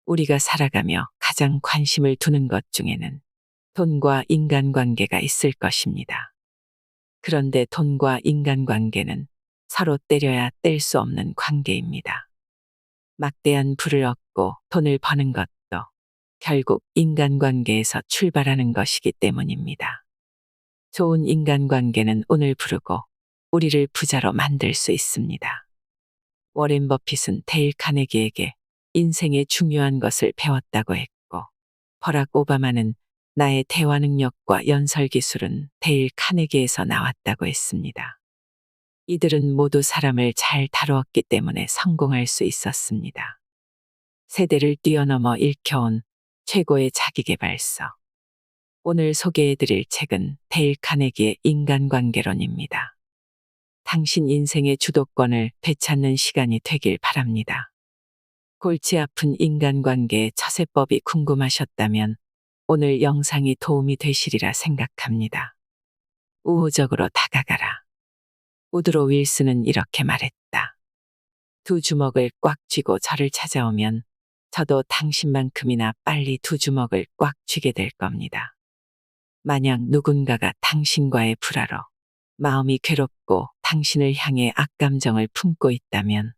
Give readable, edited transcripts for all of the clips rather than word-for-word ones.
우리가 살아가며 가장 관심을 두는 것 중에는 돈과 인간관계가 있을 것입니다. 그런데 돈과 인간관계는 서로 때려야 뗄 수 없는 관계입니다. 막대한 부를 얻고 돈을 버는 것도 결국 인간관계에서 출발하는 것이기 때문입니다. 좋은 인간관계는 운을 부르고 우리를 부자로 만들 수 있습니다. 워렌 버핏은 데일 카네기에게 인생의 중요한 것을 배웠다고 했고, 버락 오바마는 나의 대화 능력과 연설 기술은 데일 카네기에서 나왔다고 했습니다. 이들은 모두 사람을 잘 다루었기 때문에 성공할 수 있었습니다. 세대를 뛰어넘어 읽혀온 최고의 자기계발서. 오늘 소개해드릴 책은 데일 카네기의 인간관계론입니다. 당신 인생의 주도권을 되찾는 시간이 되길 바랍니다. 골치 아픈 인간관계의 처세법이 궁금하셨다면 오늘 영상이 도움이 되시리라 생각합니다. 우호적으로 다가가라. 우드로 윌슨은 이렇게 말했다. 두 주먹을 꽉 쥐고 저를 찾아오면 저도 당신만큼이나 빨리 두 주먹을 꽉 쥐게 될 겁니다. 만약 누군가가 당신과의 불화로 마음이 괴롭고 당신을 향해 악감정을 품고 있다면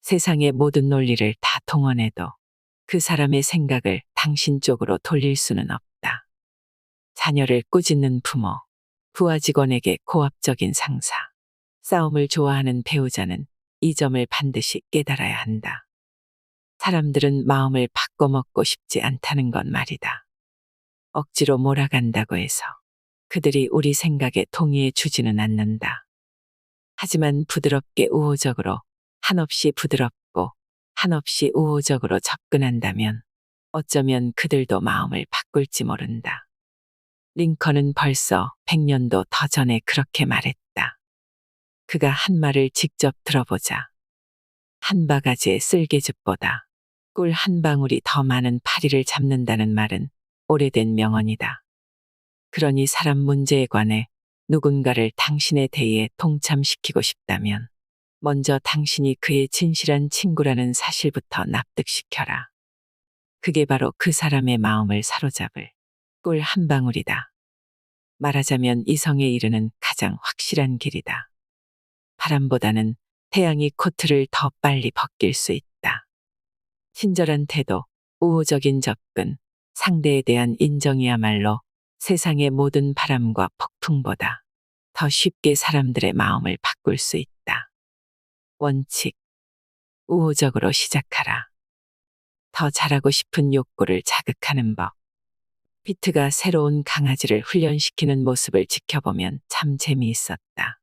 세상의 모든 논리를 다 동원해도 그 사람의 생각을 당신 쪽으로 돌릴 수는 없다. 자녀를 꾸짖는 부모, 부하 직원에게 고압적인 상사, 싸움을 좋아하는 배우자는 이 점을 반드시 깨달아야 한다. 사람들은 마음을 바꿔먹고 싶지 않다는 건 말이다. 억지로 몰아간다고 해서 그들이 우리 생각에 동의해 주지는 않는다. 하지만 부드럽게 우호적으로 한없이 부드럽고 한없이 우호적으로 접근한다면 어쩌면 그들도 마음을 바꿀지 모른다. 링컨은 벌써 100년도 더 전에 그렇게 말했다. 그가 한 말을 직접 들어보자. 한 바가지의 쓸개즙보다 꿀 한 방울이 더 많은 파리를 잡는다는 말은 오래된 명언이다. 그러니 사람 문제에 관해 누군가를 당신의 대의에 동참시키고 싶다면 먼저 당신이 그의 진실한 친구라는 사실부터 납득시켜라. 그게 바로 그 사람의 마음을 사로잡을 꿀 한 방울이다. 말하자면 이성에 이르는 가장 확실한 길이다. 바람보다는 태양이 코트를 더 빨리 벗길 수 있다. 친절한 태도, 우호적인 접근, 상대에 대한 인정이야말로 세상의 모든 바람과 폭풍보다 더 쉽게 사람들의 마음을 바꿀 수 있다. 원칙. 우호적으로 시작하라. 더 잘하고 싶은 욕구를 자극하는 법. 피트가 새로운 강아지를 훈련시키는 모습을 지켜보면 참 재미있었다.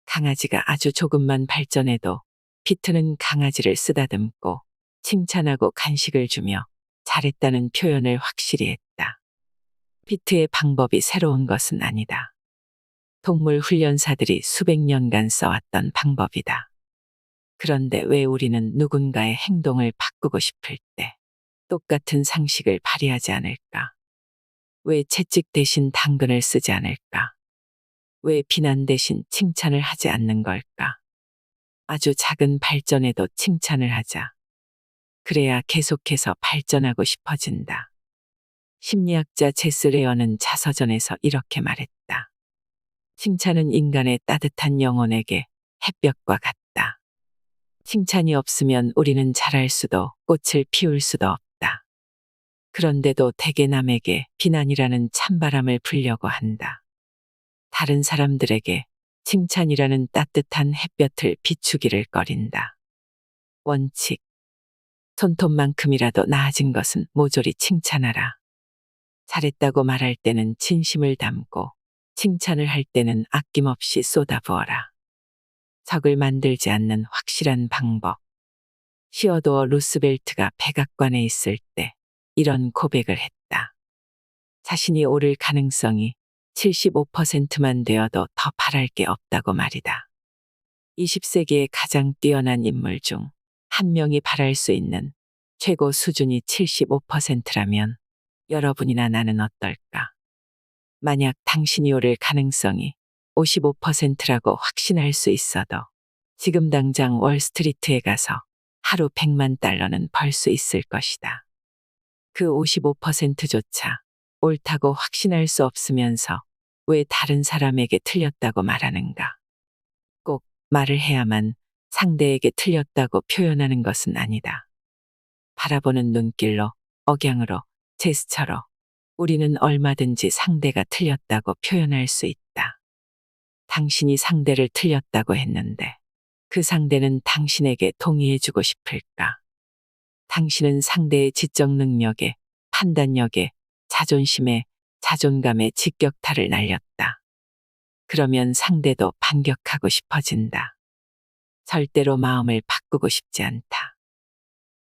강아지가 아주 조금만 발전해도 피트는 강아지를 쓰다듬고 칭찬하고 간식을 주며 잘했다는 표현을 확실히 했다. 피트의 방법이 새로운 것은 아니다. 동물 훈련사들이 수백 년간 써왔던 방법이다. 그런데 왜 우리는 누군가의 행동을 바꾸고 싶을 때 똑같은 상식을 발휘하지 않을까? 왜 채찍 대신 당근을 쓰지 않을까? 왜 비난 대신 칭찬을 하지 않는 걸까? 아주 작은 발전에도 칭찬을 하자. 그래야 계속해서 발전하고 싶어진다. 심리학자 제스 레어는 자서전에서 이렇게 말했다. 칭찬은 인간의 따뜻한 영혼에게 햇볕과 같다. 칭찬이 없으면 우리는 자랄 수도 꽃을 피울 수도 없다. 그런데도 대개 남에게 비난이라는 찬바람을 불려고 한다. 다른 사람들에게 칭찬이라는 따뜻한 햇볕을 비추기를 꺼린다. 원칙. 손톱만큼이라도 나아진 것은 모조리 칭찬하라. 잘했다고 말할 때는 진심을 담고 칭찬을 할 때는 아낌없이 쏟아부어라. 적을 만들지 않는 확실한 방법. 시어도어 루스벨트가 백악관에 있을 때 이런 고백을 했다. 자신이 오를 가능성이 75%만 되어도 더 바랄 게 없다고 말이다. 20세기의 가장 뛰어난 인물 중 한 명이 바랄 수 있는 최고 수준이 75%라면 여러분이나 나는 어떨까? 만약 당신이 오를 가능성이 55%라고 확신할 수 있어도 지금 당장 월스트리트에 가서 하루 $100만 벌 수 있을 것이다. 그 55%조차 옳다고 확신할 수 없으면서 왜 다른 사람에게 틀렸다고 말하는가? 꼭 말을 해야만 상대에게 틀렸다고 표현하는 것은 아니다. 바라보는 눈길로, 억양으로, 제스처로 우리는 얼마든지 상대가 틀렸다고 표현할 수 있다. 당신이 상대를 틀렸다고 했는데 그 상대는 당신에게 동의해주고 싶을까? 당신은 상대의 지적 능력에, 판단력에, 자존심에, 자존감에 직격탄을 날렸다. 그러면 상대도 반격하고 싶어진다. 절대로 마음을 바꾸고 싶지 않다.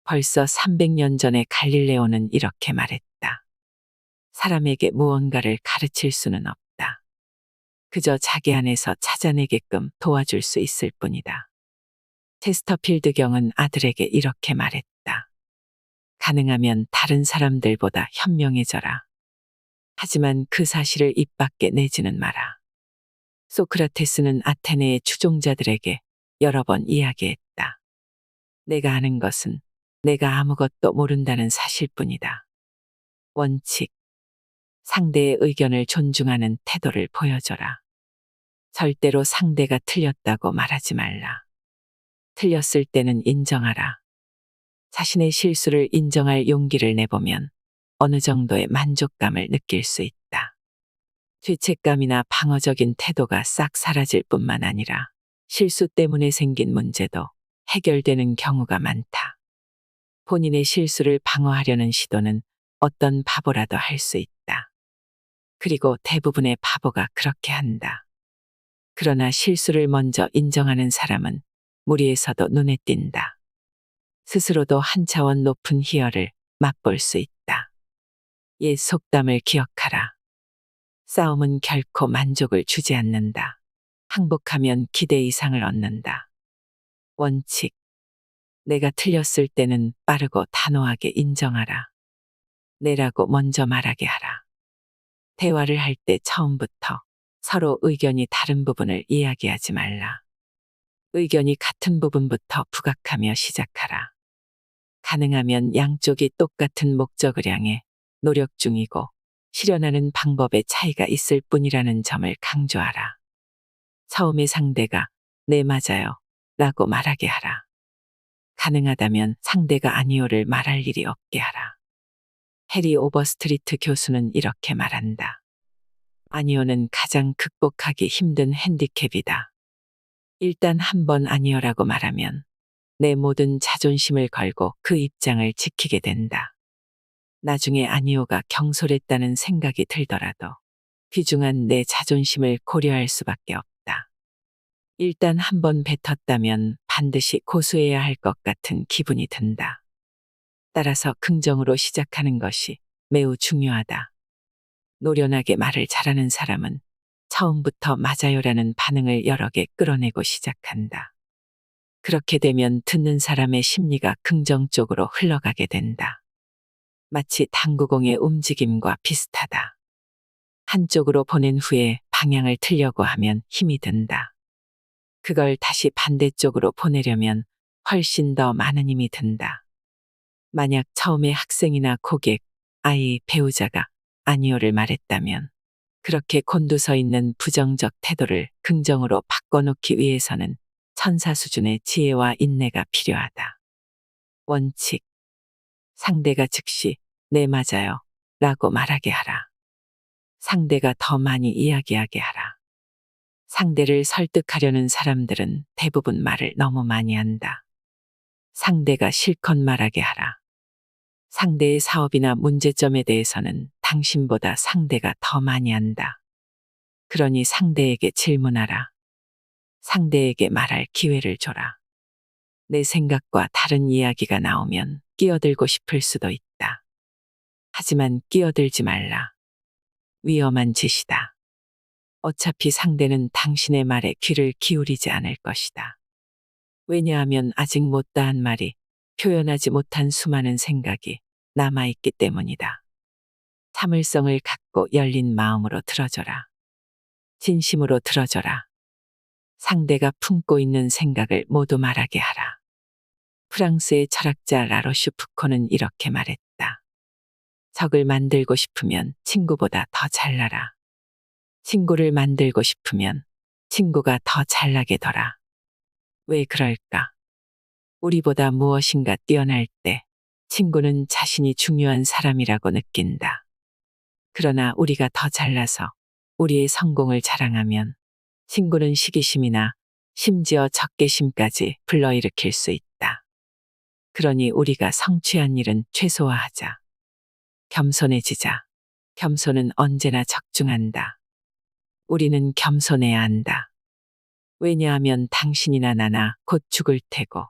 벌써 300년 전에 갈릴레오는 이렇게 말했다. 사람에게 무언가를 가르칠 수는 없다. 그저 자기 안에서 찾아내게끔 도와줄 수 있을 뿐이다. 체스터필드 경은 아들에게 이렇게 말했다. 가능하면 다른 사람들보다 현명해져라. 하지만 그 사실을 입 밖에 내지는 마라. 소크라테스는 아테네의 추종자들에게 여러 번 이야기했다. 내가 아는 것은 내가 아무것도 모른다는 사실뿐이다. 원칙. 상대의 의견을 존중하는 태도를 보여줘라. 절대로 상대가 틀렸다고 말하지 말라. 틀렸을 때는 인정하라. 자신의 실수를 인정할 용기를 내보면 어느 정도의 만족감을 느낄 수 있다. 죄책감이나 방어적인 태도가 싹 사라질 뿐만 아니라 실수 때문에 생긴 문제도 해결되는 경우가 많다. 본인의 실수를 방어하려는 시도는 어떤 바보라도 할 수 있다. 그리고 대부분의 바보가 그렇게 한다. 그러나 실수를 먼저 인정하는 사람은 무리에서도 눈에 띈다. 스스로도 한 차원 높은 희열을 맛볼 수 있다. 옛 속담을 기억하라. 싸움은 결코 만족을 주지 않는다. 항복하면 기대 이상을 얻는다. 원칙. 내가 틀렸을 때는 빠르고 단호하게 인정하라. 내라고 먼저 말하게 하라. 대화를 할 때 처음부터 서로 의견이 다른 부분을 이야기하지 말라. 의견이 같은 부분부터 부각하며 시작하라. 가능하면 양쪽이 똑같은 목적을 향해 노력 중이고 실현하는 방법의 차이가 있을 뿐이라는 점을 강조하라. 처음에 상대가 네 맞아요 라고 말하게 하라. 가능하다면 상대가 아니요를 말할 일이 없게 하라. 해리 오버스트리트 교수는 이렇게 말한다. 아니요는 가장 극복하기 힘든 핸디캡이다. 일단 한 번 아니요라고 말하면 내 모든 자존심을 걸고 그 입장을 지키게 된다. 나중에 아니요가 경솔했다는 생각이 들더라도 귀중한 내 자존심을 고려할 수밖에 없다. 일단 한 번 뱉었다면 반드시 고수해야 할 것 같은 기분이 든다. 따라서 긍정으로 시작하는 것이 매우 중요하다. 노련하게 말을 잘하는 사람은 처음부터 맞아요라는 반응을 여러 개 끌어내고 시작한다. 그렇게 되면 듣는 사람의 심리가 긍정적으로 흘러가게 된다. 마치 당구공의 움직임과 비슷하다. 한쪽으로 보낸 후에 방향을 틀려고 하면 힘이 든다. 그걸 다시 반대쪽으로 보내려면 훨씬 더 많은 힘이 든다. 만약 처음에 학생이나 고객, 아이, 배우자가 아니요를 말했다면 그렇게 곤두서 있는 부정적 태도를 긍정으로 바꿔놓기 위해서는 천사 수준의 지혜와 인내가 필요하다. 원칙. 상대가 즉시 네 맞아요 라고 말하게 하라. 상대가 더 많이 이야기하게 하라. 상대를 설득하려는 사람들은 대부분 말을 너무 많이 한다. 상대가 실컷 말하게 하라. 상대의 사업이나 문제점에 대해서는 당신보다 상대가 더 많이 한다. 그러니 상대에게 질문하라. 상대에게 말할 기회를 줘라. 내 생각과 다른 이야기가 나오면 끼어들고 싶을 수도 있다. 하지만 끼어들지 말라. 위험한 짓이다. 어차피 상대는 당신의 말에 귀를 기울이지 않을 것이다. 왜냐하면 아직 못다한 말이 표현하지 못한 수많은 생각이 남아있기 때문이다. 참을성을 갖고 열린 마음으로 들어줘라. 진심으로 들어줘라. 상대가 품고 있는 생각을 모두 말하게 하라. 프랑스의 철학자 라로슈 푸코는 이렇게 말했다. 적을 만들고 싶으면 친구보다 더 잘나라. 친구를 만들고 싶으면 친구가 더 잘나게 둬라. 왜 그럴까? 우리보다 무엇인가 뛰어날 때 친구는 자신이 중요한 사람이라고 느낀다. 그러나 우리가 더 잘나서 우리의 성공을 자랑하면 친구는 시기심이나 심지어 적개심까지 불러일으킬 수 있다. 그러니 우리가 성취한 일은 최소화하자. 겸손해지자. 겸손은 언제나 적중한다. 우리는 겸손해야 한다. 왜냐하면 당신이나 나나 곧 죽을 테고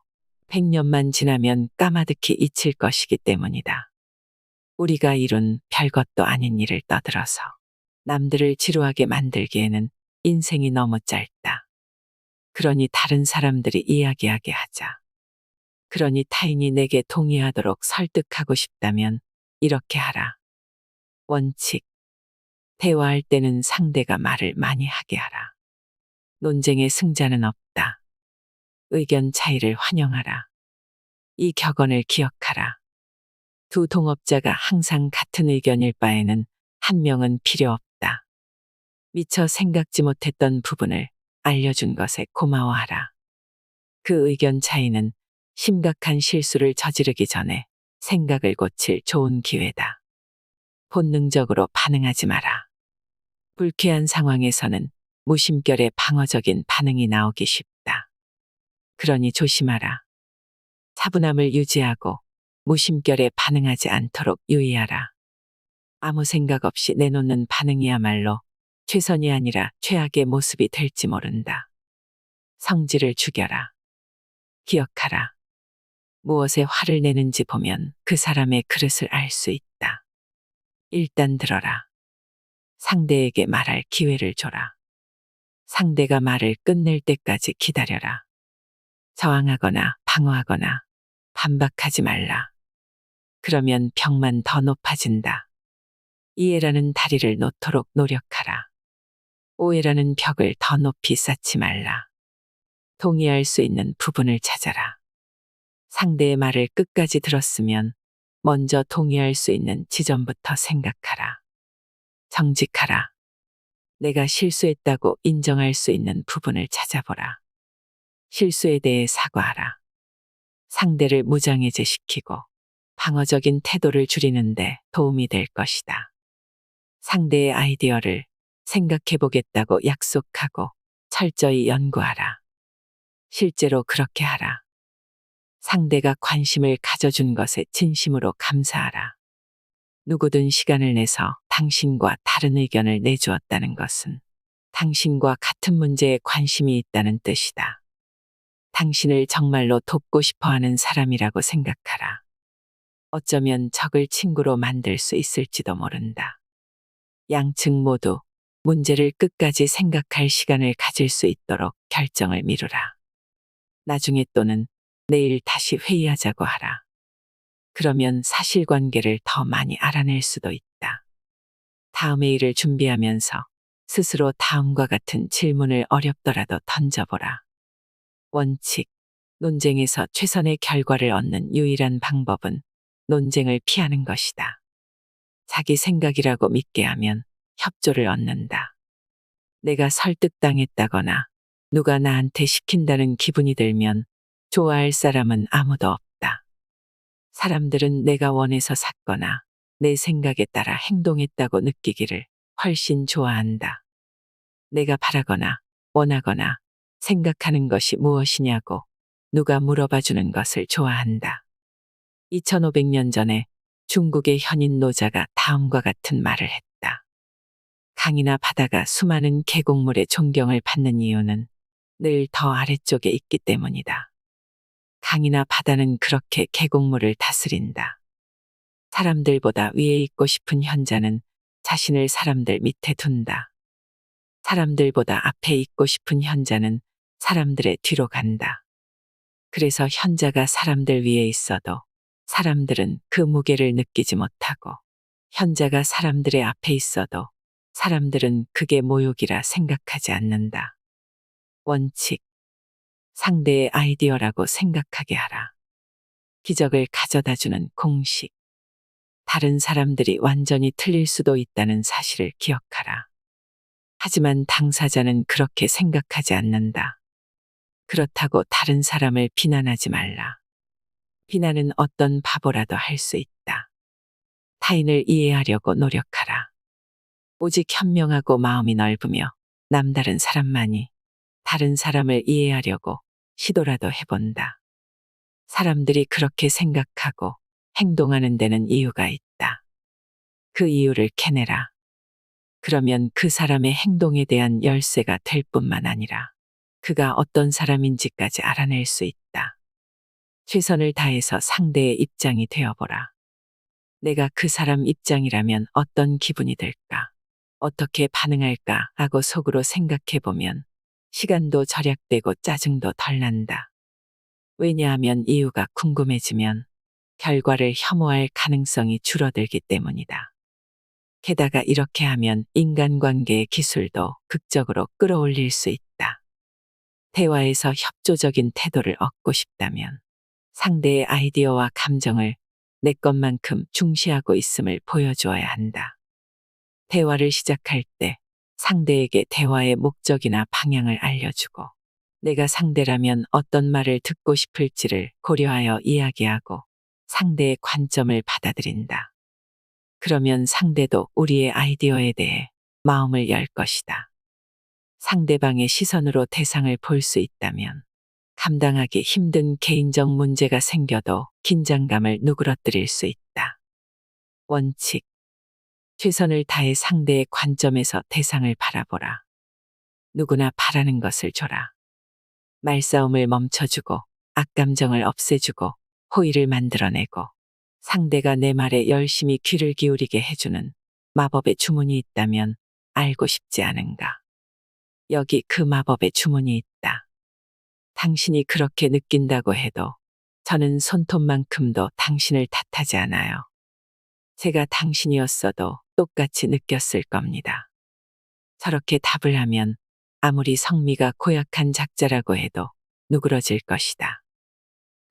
100년만 지나면 까마득히 잊힐 것이기 때문이다. 우리가 이룬 별것도 아닌 일을 떠들어서 남들을 지루하게 만들기에는 인생이 너무 짧다. 그러니 다른 사람들이 이야기하게 하자. 그러니 타인이 내게 동의하도록 설득하고 싶다면 이렇게 하라. 원칙. 대화할 때는 상대가 말을 많이 하게 하라. 논쟁의 승자는 없다. 의견 차이를 환영하라. 이 격언을 기억하라. 두 동업자가 항상 같은 의견일 바에는 한 명은 필요 없다. 미처 생각지 못했던 부분을 알려준 것에 고마워하라. 그 의견 차이는 심각한 실수를 저지르기 전에 생각을 고칠 좋은 기회다. 본능적으로 반응하지 마라. 불쾌한 상황에서는 무심결에 방어적인 반응이 나오기 쉽다. 그러니 조심하라. 차분함을 유지하고 무심결에 반응하지 않도록 유의하라. 아무 생각 없이 내놓는 반응이야말로 최선이 아니라 최악의 모습이 될지 모른다. 성질을 죽여라. 기억하라. 무엇에 화를 내는지 보면 그 사람의 그릇을 알 수 있다. 일단 들어라. 상대에게 말할 기회를 줘라. 상대가 말을 끝낼 때까지 기다려라. 저항하거나 방어하거나 반박하지 말라. 그러면 벽만 더 높아진다. 이해라는 다리를 놓도록 노력하라. 오해라는 벽을 더 높이 쌓지 말라. 동의할 수 있는 부분을 찾아라. 상대의 말을 끝까지 들었으면 먼저 동의할 수 있는 지점부터 생각하라. 정직하라. 내가 실수했다고 인정할 수 있는 부분을 찾아보라. 실수에 대해 사과하라. 상대를 무장해제시키고 방어적인 태도를 줄이는데 도움이 될 것이다. 상대의 아이디어를 생각해보겠다고 약속하고 철저히 연구하라. 실제로 그렇게 하라. 상대가 관심을 가져준 것에 진심으로 감사하라. 누구든 시간을 내서 당신과 다른 의견을 내주었다는 것은 당신과 같은 문제에 관심이 있다는 뜻이다. 당신을 정말로 돕고 싶어 하는 사람이라고 생각하라. 어쩌면 적을 친구로 만들 수 있을지도 모른다. 양측 모두 문제를 끝까지 생각할 시간을 가질 수 있도록 결정을 미루라. 나중에 또는 내일 다시 회의하자고 하라. 그러면 사실관계를 더 많이 알아낼 수도 있다. 다음 회의를 준비하면서 스스로 다음과 같은 질문을 어렵더라도 던져보라. 원칙. 논쟁에서 최선의 결과를 얻는 유일한 방법은 논쟁을 피하는 것이다. 자기 생각이라고 믿게 하면 협조를 얻는다. 내가 설득당했다거나 누가 나한테 시킨다는 기분이 들면 좋아할 사람은 아무도 없다. 사람들은 내가 원해서 샀거나 내 생각에 따라 행동했다고 느끼기를 훨씬 좋아한다. 내가 바라거나 원하거나 생각하는 것이 무엇이냐고 누가 물어봐 주는 것을 좋아한다. 2500년 전에 중국의 현인 노자가 다음과 같은 말을 했다. 강이나 바다가 수많은 계곡물의 존경을 받는 이유는 늘 더 아래쪽에 있기 때문이다. 강이나 바다는 그렇게 계곡물을 다스린다. 사람들보다 위에 있고 싶은 현자는 자신을 사람들 밑에 둔다. 사람들보다 앞에 있고 싶은 현자는 사람들의 뒤로 간다. 그래서 현자가 사람들 위에 있어도 사람들은 그 무게를 느끼지 못하고 현자가 사람들의 앞에 있어도 사람들은 그게 모욕이라 생각하지 않는다. 원칙. 상대의 아이디어라고 생각하게 하라. 기적을 가져다주는 공식. 다른 사람들이 완전히 틀릴 수도 있다는 사실을 기억하라. 하지만 당사자는 그렇게 생각하지 않는다. 그렇다고 다른 사람을 비난하지 말라. 비난은 어떤 바보라도 할 수 있다. 타인을 이해하려고 노력하라. 오직 현명하고 마음이 넓으며 남다른 사람만이 다른 사람을 이해하려고 시도라도 해본다. 사람들이 그렇게 생각하고 행동하는 데는 이유가 있다. 그 이유를 캐내라. 그러면 그 사람의 행동에 대한 열쇠가 될 뿐만 아니라 그가 어떤 사람인지까지 알아낼 수 있다. 최선을 다해서 상대의 입장이 되어보라. 내가 그 사람 입장이라면 어떤 기분이 들까? 어떻게 반응할까? 하고 속으로 생각해보면 시간도 절약되고 짜증도 덜 난다. 왜냐하면 이유가 궁금해지면 결과를 혐오할 가능성이 줄어들기 때문이다. 게다가 이렇게 하면 인간관계의 기술도 극적으로 끌어올릴 수 있다. 대화에서 협조적인 태도를 얻고 싶다면 상대의 아이디어와 감정을 내 것만큼 중시하고 있음을 보여주어야 한다. 대화를 시작할 때 상대에게 대화의 목적이나 방향을 알려주고 내가 상대라면 어떤 말을 듣고 싶을지를 고려하여 이야기하고 상대의 관점을 받아들인다. 그러면 상대도 우리의 아이디어에 대해 마음을 열 것이다. 상대방의 시선으로 대상을 볼 수 있다면 감당하기 힘든 개인적 문제가 생겨도 긴장감을 누그러뜨릴 수 있다. 원칙. 최선을 다해 상대의 관점에서 대상을 바라보라. 누구나 바라는 것을 줘라. 말싸움을 멈춰주고 악감정을 없애주고 호의를 만들어내고 상대가 내 말에 열심히 귀를 기울이게 해주는 마법의 주문이 있다면 알고 싶지 않은가? 여기 그 마법의 주문이 있다. 당신이 그렇게 느낀다고 해도 저는 손톱만큼도 당신을 탓하지 않아요. 제가 당신이었어도 똑같이 느꼈을 겁니다. 저렇게 답을 하면 아무리 성미가 고약한 작자라고 해도 누그러질 것이다.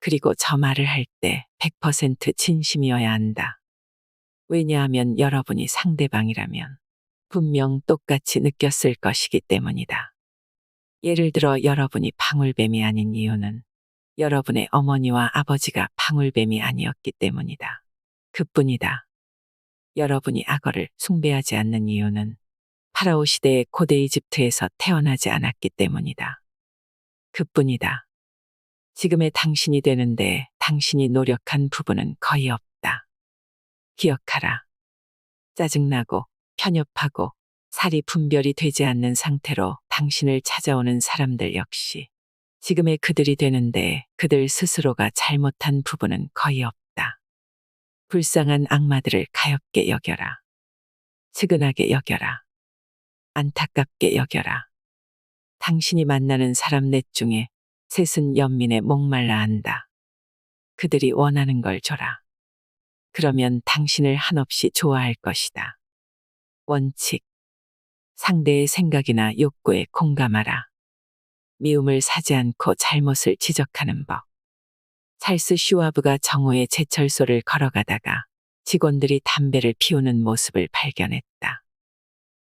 그리고 저 말을 할 때 100% 진심이어야 한다. 왜냐하면 여러분이 상대방이라면 분명 똑같이 느꼈을 것이기 때문이다. 예를 들어 여러분이 방울뱀이 아닌 이유는 여러분의 어머니와 아버지가 방울뱀이 아니었기 때문이다. 그뿐이다. 여러분이 악어를 숭배하지 않는 이유는 파라오 시대의 고대 이집트에서 태어나지 않았기 때문이다. 그뿐이다. 지금의 당신이 되는데 당신이 노력한 부분은 거의 없다. 기억하라. 짜증나고 편협하고 살이 분별이 되지 않는 상태로 당신을 찾아오는 사람들 역시 지금의 그들이 되는데 그들 스스로가 잘못한 부분은 거의 없다. 불쌍한 악마들을 가엾게 여겨라. 측은하게 여겨라. 안타깝게 여겨라. 당신이 만나는 사람 넷 중에 셋은 연민에 목말라 한다. 그들이 원하는 걸 줘라. 그러면 당신을 한없이 좋아할 것이다. 원칙. 상대의 생각이나 욕구에 공감하라. 미움을 사지 않고 잘못을 지적하는 법. 찰스 슈와브가 정오의 제철소를 걸어가다가 직원들이 담배를 피우는 모습을 발견했다.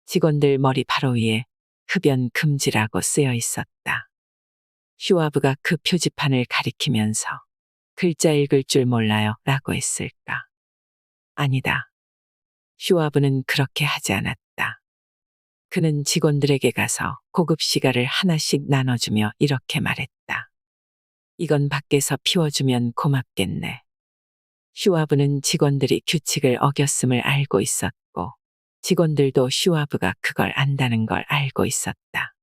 직원들 머리 바로 위에 흡연 금지라고 쓰여 있었다. 슈와브가 그 표지판을 가리키면서 글자 읽을 줄 몰라요 라고 했을까? 아니다. 슈와브는 그렇게 하지 않았다. 그는 직원들에게 가서 고급 시가를 하나씩 나눠주며 이렇게 말했다. 이건 밖에서 피워주면 고맙겠네. 슈와브는 직원들이 규칙을 어겼음을 알고 있었고 직원들도 슈와브가 그걸 안다는 걸 알고 있었다.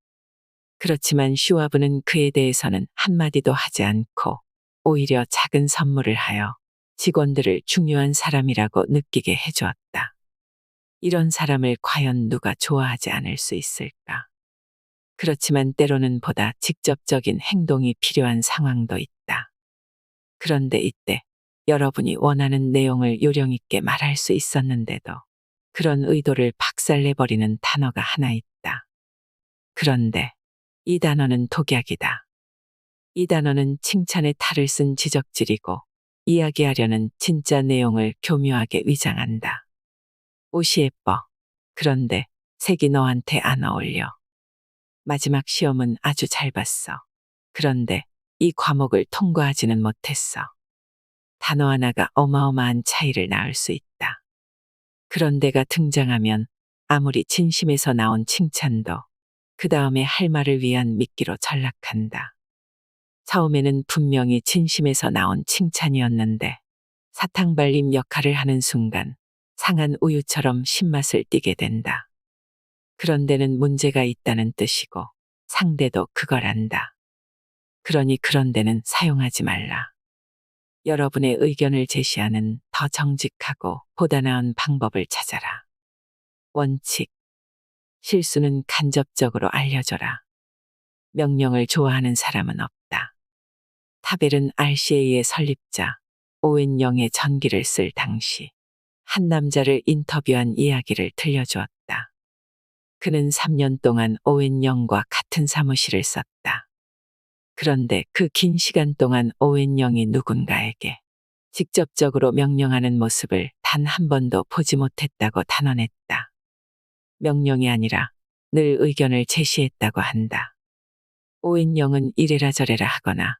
그렇지만 슈와브는 그에 대해서는 한마디도 하지 않고 오히려 작은 선물을 하여 직원들을 중요한 사람이라고 느끼게 해주었다. 이런 사람을 과연 누가 좋아하지 않을 수 있을까? 그렇지만 때로는 보다 직접적인 행동이 필요한 상황도 있다. 그런데 이때 여러분이 원하는 내용을 요령 있게 말할 수 있었는데도 그런 의도를 박살내버리는 단어가 하나 있다. 그런데 이 단어는 독약이다. 이 단어는 칭찬의 탈을 쓴 지적질이고 이야기하려는 진짜 내용을 교묘하게 위장한다. 옷이 예뻐. 그런데 색이 너한테 안 어울려. 마지막 시험은 아주 잘 봤어. 그런데 이 과목을 통과하지는 못했어. 단어 하나가 어마어마한 차이를 낳을 수 있다. 그런 데가 등장하면 아무리 진심에서 나온 칭찬도 그 다음에 할 말을 위한 미끼로 전락한다. 처음에는 분명히 진심에서 나온 칭찬이었는데 사탕 발림 역할을 하는 순간 상한 우유처럼 신맛을 띠게 된다. 그런 데는 문제가 있다는 뜻이고 상대도 그걸 안다. 그러니 그런 데는 사용하지 말라. 여러분의 의견을 제시하는 더 정직하고 보다 나은 방법을 찾아라. 원칙. 실수는 간접적으로 알려줘라. 명령을 좋아하는 사람은 없다. 타벨은 RCA의 설립자 오웬 영의 전기를 쓸 당시 한 남자를 인터뷰한 이야기를 들려주었다. 그는 3년 동안 오웬 영과 같은 사무실을 썼다. 그런데 그 긴 시간 동안 오웬 영이 누군가에게 직접적으로 명령하는 모습을 단 한 번도 보지 못했다고 단언했다. 명령이 아니라 늘 의견을 제시했다고 한다. 오웬 영은 이래라 저래라 하거나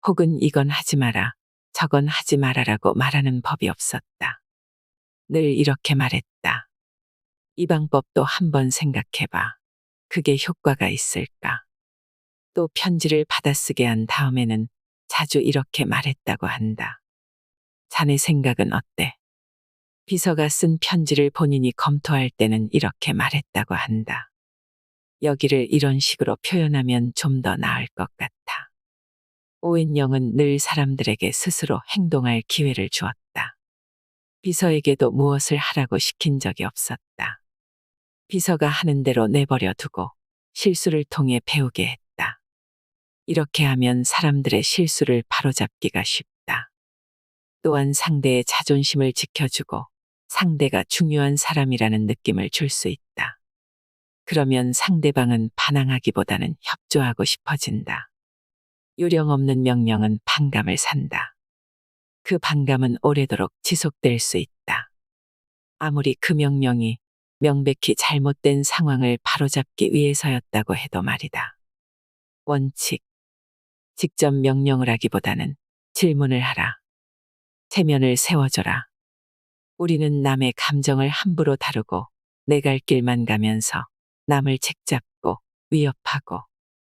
혹은 이건 하지 마라, 저건 하지 말아라고 말하는 법이 없었다. 늘 이렇게 말했다. 이 방법도 한번 생각해봐. 그게 효과가 있을까? 또 편지를 받아쓰게 한 다음에는 자주 이렇게 말했다고 한다. 자네 생각은 어때? 비서가 쓴 편지를 본인이 검토할 때는 이렇게 말했다고 한다. 여기를 이런 식으로 표현하면 좀 더 나을 것 같아. 오웬 영은 늘 사람들에게 스스로 행동할 기회를 주었다. 비서에게도 무엇을 하라고 시킨 적이 없었다. 비서가 하는 대로 내버려 두고 실수를 통해 배우게 했다. 이렇게 하면 사람들의 실수를 바로잡기가 쉽다. 또한 상대의 자존심을 지켜주고 상대가 중요한 사람이라는 느낌을 줄 수 있다. 그러면 상대방은 반항하기보다는 협조하고 싶어진다. 요령 없는 명령은 반감을 산다. 그 반감은 오래도록 지속될 수 있다. 아무리 그 명령이 명백히 잘못된 상황을 바로잡기 위해서였다고 해도 말이다. 원칙. 직접 명령을 하기보다는 질문을 하라. 체면을 세워줘라. 우리는 남의 감정을 함부로 다루고 내 갈 길만 가면서 남을 책잡고 위협하고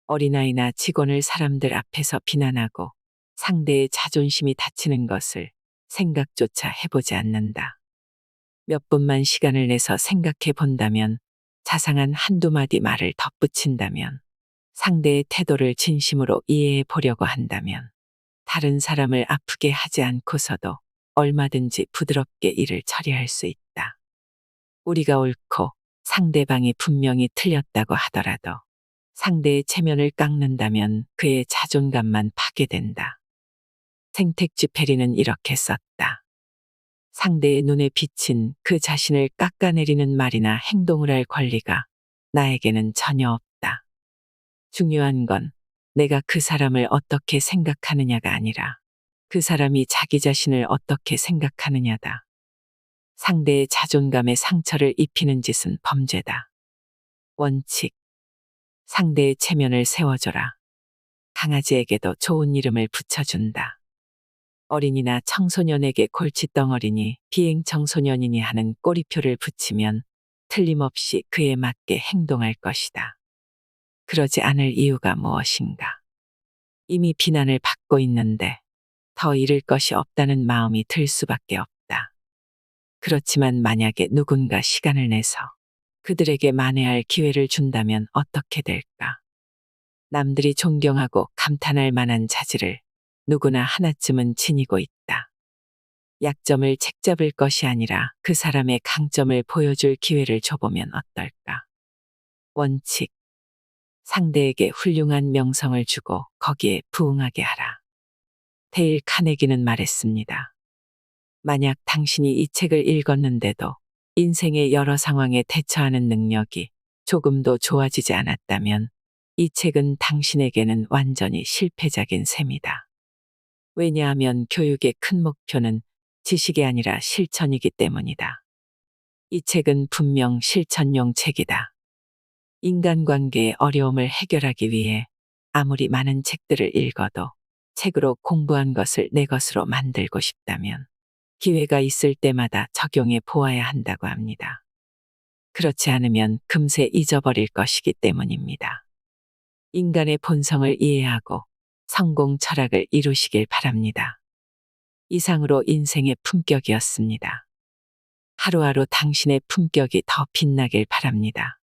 어린아이나 직원을 사람들 앞에서 비난하고 상대의 자존심이 다치는 것을 생각조차 해보지 않는다. 몇 분만 시간을 내서 생각해 본다면, 자상한 한두 마디 말을 덧붙인다면, 상대의 태도를 진심으로 이해해 보려고 한다면, 다른 사람을 아프게 하지 않고서도 얼마든지 부드럽게 일을 처리할 수 있다. 우리가 옳고 상대방이 분명히 틀렸다고 하더라도 상대의 체면을 깎는다면 그의 자존감만 파괴된다. 생텍쥐페리는 이렇게 썼다. 상대의 눈에 비친 그 자신을 깎아내리는 말이나 행동을 할 권리가 나에게는 전혀 없다. 중요한 건 내가 그 사람을 어떻게 생각하느냐가 아니라 그 사람이 자기 자신을 어떻게 생각하느냐다. 상대의 자존감에 상처를 입히는 짓은 범죄다. 원칙. 상대의 체면을 세워줘라. 강아지에게도 좋은 이름을 붙여준다. 어린이나 청소년에게 골칫덩어리니 비행 청소년이니 하는 꼬리표를 붙이면 틀림없이 그에 맞게 행동할 것이다. 그러지 않을 이유가 무엇인가? 이미 비난을 받고 있는데 더 잃을 것이 없다는 마음이 들 수밖에 없다. 그렇지만 만약에 누군가 시간을 내서 그들에게 만회할 기회를 준다면 어떻게 될까? 남들이 존경하고 감탄할 만한 자질을 누구나 하나쯤은 지니고 있다. 약점을 책잡을 것이 아니라 그 사람의 강점을 보여줄 기회를 줘보면 어떨까? 원칙. 상대에게 훌륭한 명성을 주고 거기에 부응하게 하라. 데일 카네기는 말했습니다. 만약 당신이 이 책을 읽었는데도 인생의 여러 상황에 대처하는 능력이 조금도 좋아지지 않았다면 이 책은 당신에게는 완전히 실패작인 셈이다. 왜냐하면 교육의 큰 목표는 지식이 아니라 실천이기 때문이다. 이 책은 분명 실천용 책이다. 인간관계의 어려움을 해결하기 위해 아무리 많은 책들을 읽어도 책으로 공부한 것을 내 것으로 만들고 싶다면 기회가 있을 때마다 적용해 보아야 한다고 합니다. 그렇지 않으면 금세 잊어버릴 것이기 때문입니다. 인간의 본성을 이해하고 성공 철학을 이루시길 바랍니다. 이상으로 인생의 품격이었습니다. 하루하루 당신의 품격이 더 빛나길 바랍니다.